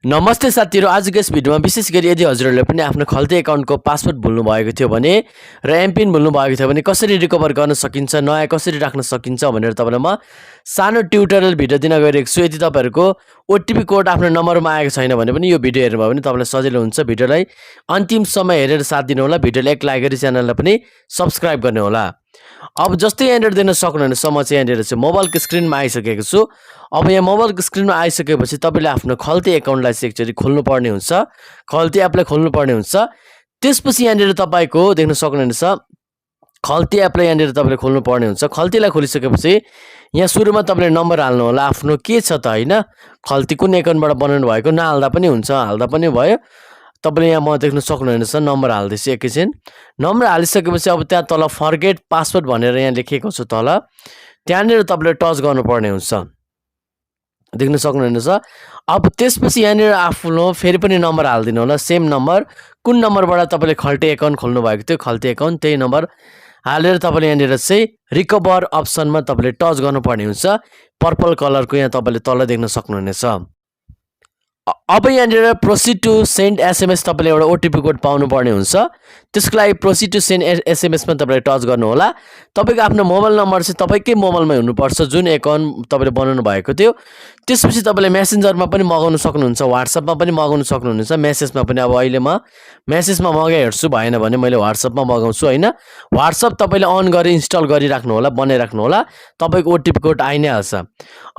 नमस्ते साथीहरु, आजको यस भिडियोमा विशेष गरी यदि हजुरहरूले पनि आफ्नो खल्ती एकाउन्टको पासवर्ड भुल्नु भएको थियो भने र एमपिन भुल्नु भएको थियो भने कसरी रिकभर गर्न सकिन्छ, नयाँ कसरी राख्न सकिन्छ भनेर तपाईलाई म सानो ट्युटोरियल भिडियो दिन गइरहेको छु। यदि तपाईहरुको ओटीपी कोड आफ्नो नम्बरमा आएको छैन भने पनि यो भिडियो हेर्नुभयो भने तपाईलाई सजिलो हुन्छ। भिडियोलाई अन्तिमसम्म हेरेर साथ दिनु होला। भिडियोलाई एक लाइक गरी च्यानललाई पनि सब्स्क्राइब गर्ने होला। अब जस्तै यहाँनिर दिन सक्नुहुनेछ, म चाहिँ यहाँनिर चाहिँ मोबाइलको स्क्रिनमा आइसकेको छु। अब यहाँ मोबाइलको स्क्रिनमा आइसकेपछि तपाईले आफ्नो खल्ती एकाउन्टलाई चाहिँ एकचोटी खोल्नुपर्ने हुन्छ, खल्ती एपलाई खोल्नुपर्ने हुन्छ। त्यसपछि यहाँनिर तपाईको देख्न सक्नुहुनेछ खल्ती एपलाई यहाँनिर तपाईले खोल्नुपर्ने हुन्छ। खल्तीलाई खोलिसकेपछि यहाँ सुरुमा तपाईले नम्बर हाल्नु होला आफ्नो, के छ त हैन, खल्ती कुन एकाउन्टबाट बनाउनु भएको नहाल्दा पनि हुन्छ, हाल्दा पनि भयो। तपाईले यहाँ म देख्न सक्नुहुनेछ नम्बर हाल्दैछु एकैछिन। नम्बर हालिसकेपछि अब त्यहाँ तल फर्गेट पासवर्ड भनेर यहाँ लेखेको छ तल, त्यहाँनिर तपाईले टच गर्नुपर्ने हुन्छ, देख्न सक्नुहुनेछ। अब त्यसपछि यहाँनिर आफ्नो फेरि पनि नम्बर हाल्दिनु होला, सेम नम्बर, कुन नम्बरबाट तपाईले खल्ती एकाउन्ट खोल्नु भएको थियो खल्ती एकाउन्ट, त्यही नम्बर हालेर तपाईले यहाँनिर चाहिँ रिकभर अप्सनमा तपाईले टच गर्नुपर्ने हुन्छ। पर्पल कलरको यहाँ तपाईले तल देख्न सक्नुहुनेछ। अब यहाँनिर प्रोसिड टु सेन्ड एसएमएस तपाईले एउटा ओटीपी कोड पाउनु पर्ने हुन्छ। त्यसको लागि प्रोसिड टु सेन्ड एसएमएसमा तपाईले टच गर्नु होला। तपाईको आफ्नो मोबाइल नम्बर चाहिँ तपाईकै मोबाइलमै हुनुपर्छ जुन एकाउन्ट तपाईले बनाउनु भएको थियो। त्यसपछि तपाईले मेसेन्जरमा पनि मगाउन सक्नुहुन्छ, व्हाट्सएपमा पनि मगाउन सक्नुहुन्छ, मेसेजमा पनि। अब अहिले म मेसेजमा मगाइ हेर्छु, भएन भने मैले व्हाट्सएपमा मगाउँछु हैन। व्हाट्सएप तपाईले अन गरी इन्स्टल गरिराख्नु होला, बनाइराख्नु होला, तपाईको ओटीपी कोड आइ नै हाल्छ।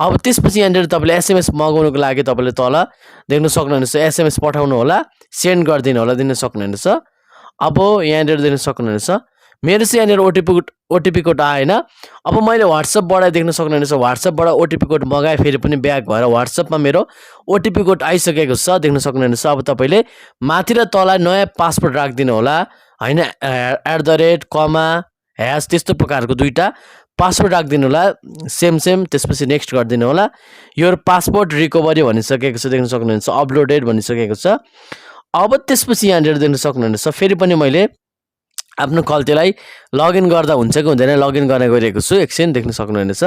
अब त्यसपछि यहाँनिर तपाईले एसएमएस मगाउनको लागि तपाईले तल देख्न सक्नुहुनेछ एसएमएस पठाउनु होला, सेन्ड गरिदिनु होला, दिन सक्नुहुनेछ। अब यहाँनिर देख्न सक्नुहुनेछ मेरो चाहिँ यहाँनिर ओटीपी कोड आएन। अब मैले व्हाट्सएपबाट देख्न सक्नुहुनेछ व्हाट्सएपबाट ओटीपी कोड मगाए, फेरि पनि ब्याक भएर व्हाट्सएपमा मेरो ओटीपी कोड आइसकेको छ, देख्न सक्नुहुनेछ। अब तपाईले माथि र तल नयाँ पासवर्ड राखिदिनु होला हैन, @ कमा # त्यस्तो प्रकारको दुईटा पासवर्ड राखिदिनु होला, सेम। त्यसपछि नेक्स्ट गरिदिनु होला। यो पासपोर्ट रिकभरी भनिसकेको छ, देख्न सक्नुहुनेछ अपलोडेड भनिसकेको छ। अब त्यसपछि यहाँनिर देख्न सक्नुहुनेछ फेरि पनि मैले आफ्नो खल्तीलाई लगइन गर्दा हुन्छ कि हुँदैन लगइन गर्न गइरहेको छु, एकछिन देख्न सक्नुहुनेछ।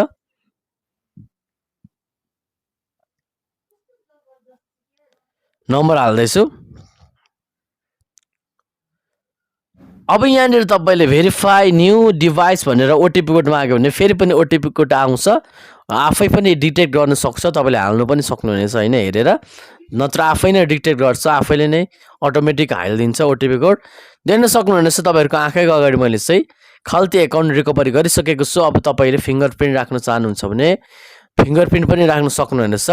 नम्बर हाल्दैछु। अब यहाँनिर तपाईले भेरिफाई न्यू डिभाइस भनेर ओटीपी कोड माग्यो भने फेरि पनि ओटीपी कोड आउँछ, आफै पनि डिटेक्ट गर्न सक्छ, तपाईले हाल्नु पनि सक्नुहुनेछ हैन, हेरेर, नत्र आफै नै डिटेक्ट गर्छ, आफैले नै अटोमेटिक हालिदिन्छ ओटीपी कोड। देख्न सक्नुहुनेछ तपाईहरुको आँखाको अगाडि मैले चाहिँ खल्ती एकाउन्ट रिकभरी गरिसकेको छु। अब तपाईले फिंगरप्रिन्ट राख्न चाहनुहुन्छ भने फिंगरप्रिन्ट पनि राख्न सक्नुहुनेछ।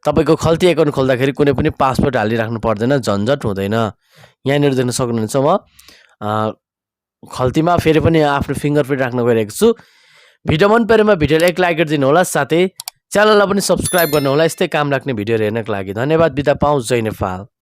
तपाईको खल्ती एकाउन्ट खोल्दाखेरि कुनै पनि पासवर्ड हालिराख्नु पर्दैन, झन्झट हुँदैन। यहाँनिर देख्न सक्नुहुनेछ म खल्तीमा फेरि पनि आफ्नो फिंगरप्रिन्ट राख्न गइरहेको छु। भिडियो मन परेमा भिडियोलाई एक लाइक गरिदिनु होला, साथै च्यानललाई पनि सब्स्क्राइब गर्नु होला यस्तै काम लाग्ने भिडियोहरु हेर्नको लागि। धन्यवाद, बिदा पाऊँ, जय नेपाल।